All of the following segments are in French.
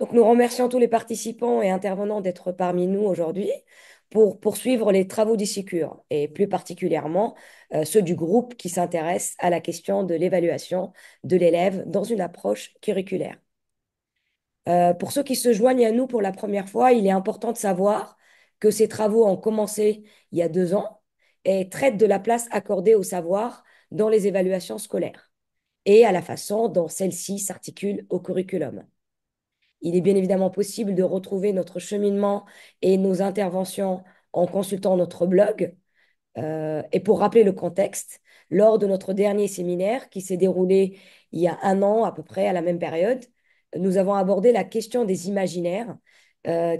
Donc, nous remercions tous les participants et intervenants d'être parmi nous aujourd'hui pour poursuivre les travaux du SICUR et plus particulièrement ceux du groupe qui s'intéresse à la question de l'évaluation de l'élève dans une approche curriculaire. Pour ceux qui se joignent à nous pour la première fois, il est important de savoir que ces travaux ont commencé il y a 2 ans et traitent de la place accordée au savoir dans les évaluations scolaires et à la façon dont celles-ci s'articulent au curriculum. Il est bien évidemment possible de retrouver notre cheminement et nos interventions en consultant notre blog. Et pour rappeler le contexte, lors de notre dernier séminaire qui s'est déroulé il y a un an à peu près à la même période, nous avons abordé la question des imaginaires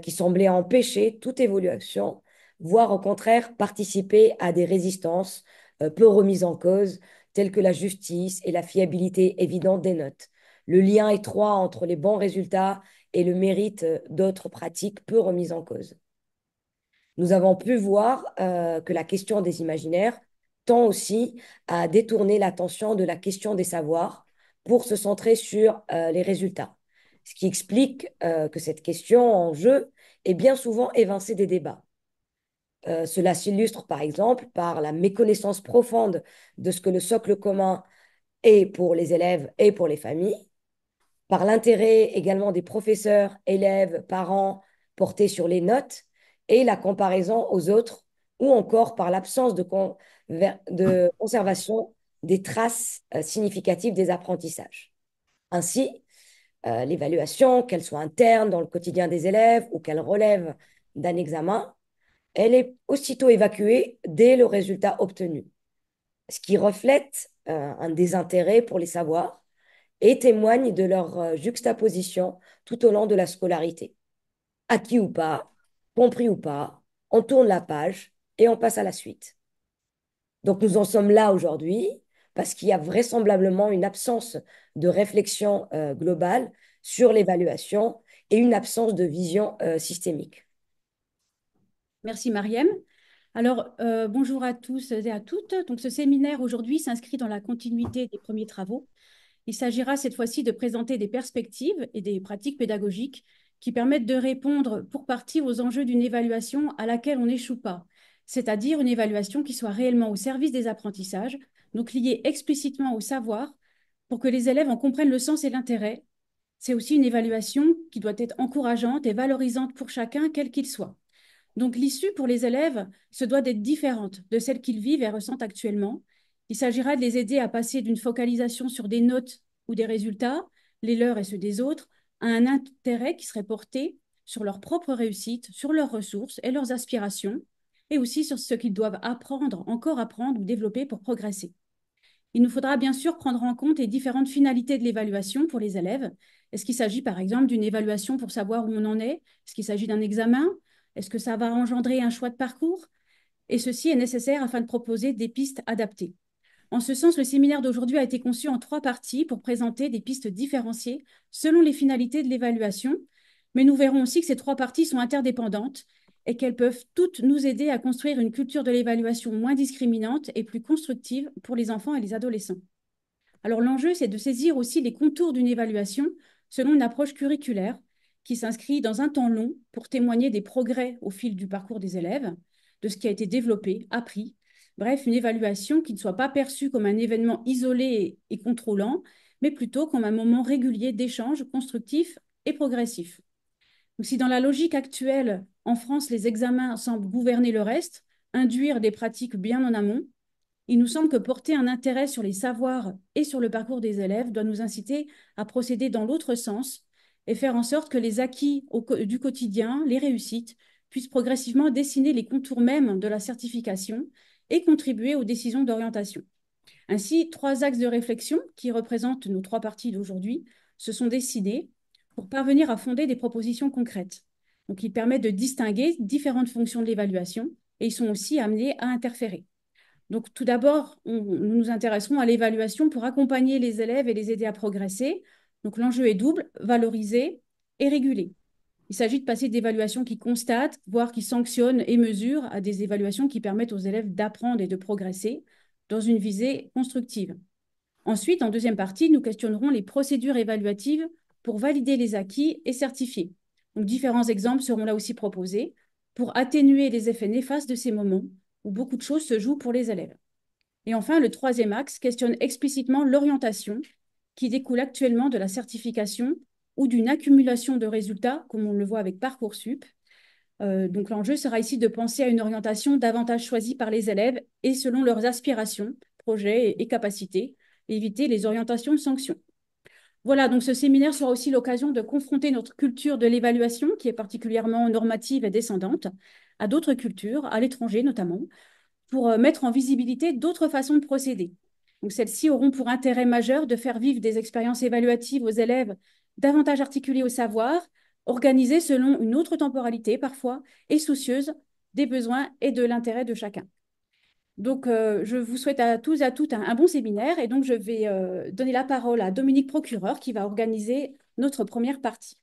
qui semblaient empêcher toute évolution, voire au contraire participer à des résistances peu remises en cause, telles que la justice et la fiabilité évidente des notes. Le lien étroit entre les bons résultats et le mérite d'autres pratiques peu remises en cause. Nous avons pu voir que la question des imaginaires tend aussi à détourner l'attention de la question des savoirs pour se centrer sur les résultats, ce qui explique que cette question en jeu est bien souvent évincée des débats. Cela s'illustre par exemple par la méconnaissance profonde de ce que le socle commun est pour les élèves et pour les familles, par l'intérêt également des professeurs, élèves, parents portés sur les notes et la comparaison aux autres, ou encore par l'absence de conservation des traces significatives des apprentissages. Ainsi, l'évaluation, qu'elle soit interne dans le quotidien des élèves ou qu'elle relève d'un examen, elle est aussitôt évacuée dès le résultat obtenu, ce qui reflète un désintérêt pour les savoirs et témoignent de leur juxtaposition tout au long de la scolarité. Acquis ou pas, compris ou pas, on tourne la page et on passe à la suite. Donc nous en sommes là aujourd'hui parce qu'il y a vraisemblablement une absence de réflexion globale sur l'évaluation et une absence de vision systémique. Merci Mariam. Alors, bonjour à tous et à toutes. Donc, ce séminaire aujourd'hui s'inscrit dans la continuité des premiers travaux. Il s'agira cette fois-ci de présenter des perspectives et des pratiques pédagogiques qui permettent de répondre pour partie aux enjeux d'une évaluation à laquelle on n'échoue pas, c'est-à-dire une évaluation qui soit réellement au service des apprentissages, donc liée explicitement au savoir pour que les élèves en comprennent le sens et l'intérêt. C'est aussi une évaluation qui doit être encourageante et valorisante pour chacun, quel qu'il soit. Donc l'issue pour les élèves se doit d'être différente de celle qu'ils vivent et ressentent actuellement. Il s'agira de les aider à passer d'une focalisation sur des notes ou des résultats, les leurs et ceux des autres, à un intérêt qui serait porté sur leur propre réussite, sur leurs ressources et leurs aspirations, et aussi sur ce qu'ils doivent apprendre, encore apprendre ou développer pour progresser. Il nous faudra bien sûr prendre en compte les différentes finalités de l'évaluation pour les élèves. Est-ce qu'il s'agit par exemple d'une évaluation pour savoir où on en est? Est-ce qu'il s'agit d'un examen? Est-ce que ça va engendrer un choix de parcours? Et ceci est nécessaire afin de proposer des pistes adaptées. En ce sens, le séminaire d'aujourd'hui a été conçu en 3 parties pour présenter des pistes différenciées selon les finalités de l'évaluation. Mais nous verrons aussi que ces 3 parties sont interdépendantes et qu'elles peuvent toutes nous aider à construire une culture de l'évaluation moins discriminante et plus constructive pour les enfants et les adolescents. Alors l'enjeu, c'est de saisir aussi les contours d'une évaluation selon une approche curriculaire qui s'inscrit dans un temps long pour témoigner des progrès au fil du parcours des élèves, de ce qui a été développé, appris. Bref, une évaluation qui ne soit pas perçue comme un événement isolé et contrôlant, mais plutôt comme un moment régulier d'échange constructif et progressif. Donc, si dans la logique actuelle, en France, les examens semblent gouverner le reste, induire des pratiques bien en amont, il nous semble que porter un intérêt sur les savoirs et sur le parcours des élèves doit nous inciter à procéder dans l'autre sens et faire en sorte que les acquis du quotidien, les réussites, puissent progressivement dessiner les contours mêmes de la certification et contribuer aux décisions d'orientation. Ainsi, 3 axes de réflexion, qui représentent nos 3 parties d'aujourd'hui, se sont dessinés pour parvenir à fonder des propositions concrètes. Donc, ils permettent de distinguer différentes fonctions de l'évaluation et ils sont aussi amenés à interférer. Donc, tout d'abord, nous nous intéresserons à l'évaluation pour accompagner les élèves et les aider à progresser. Donc, l'enjeu est double, valoriser et réguler. Il s'agit de passer d'évaluations qui constatent, voire qui sanctionnent et mesurent, à des évaluations qui permettent aux élèves d'apprendre et de progresser dans une visée constructive. Ensuite, en deuxième partie, nous questionnerons les procédures évaluatives pour valider les acquis et certifier. Donc, différents exemples seront là aussi proposés pour atténuer les effets néfastes de ces moments où beaucoup de choses se jouent pour les élèves. Et enfin, le troisième axe questionne explicitement l'orientation qui découle actuellement de la certification ou d'une accumulation de résultats, comme on le voit avec Parcoursup. Donc l'enjeu sera ici de penser à une orientation davantage choisie par les élèves et selon leurs aspirations, projets et capacités, et éviter les orientations de sanctions. Voilà, donc ce séminaire sera aussi l'occasion de confronter notre culture de l'évaluation, qui est particulièrement normative et descendante, à d'autres cultures, à l'étranger notamment, pour mettre en visibilité d'autres façons de procéder. Donc, celles-ci auront pour intérêt majeur de faire vivre des expériences évaluatives aux élèves davantage articulées au savoir, organisées selon une autre temporalité parfois et soucieuses des besoins et de l'intérêt de chacun. Donc, je vous souhaite à tous et à toutes un bon séminaire et donc je vais donner la parole à Dominique Procureur qui va organiser notre première partie.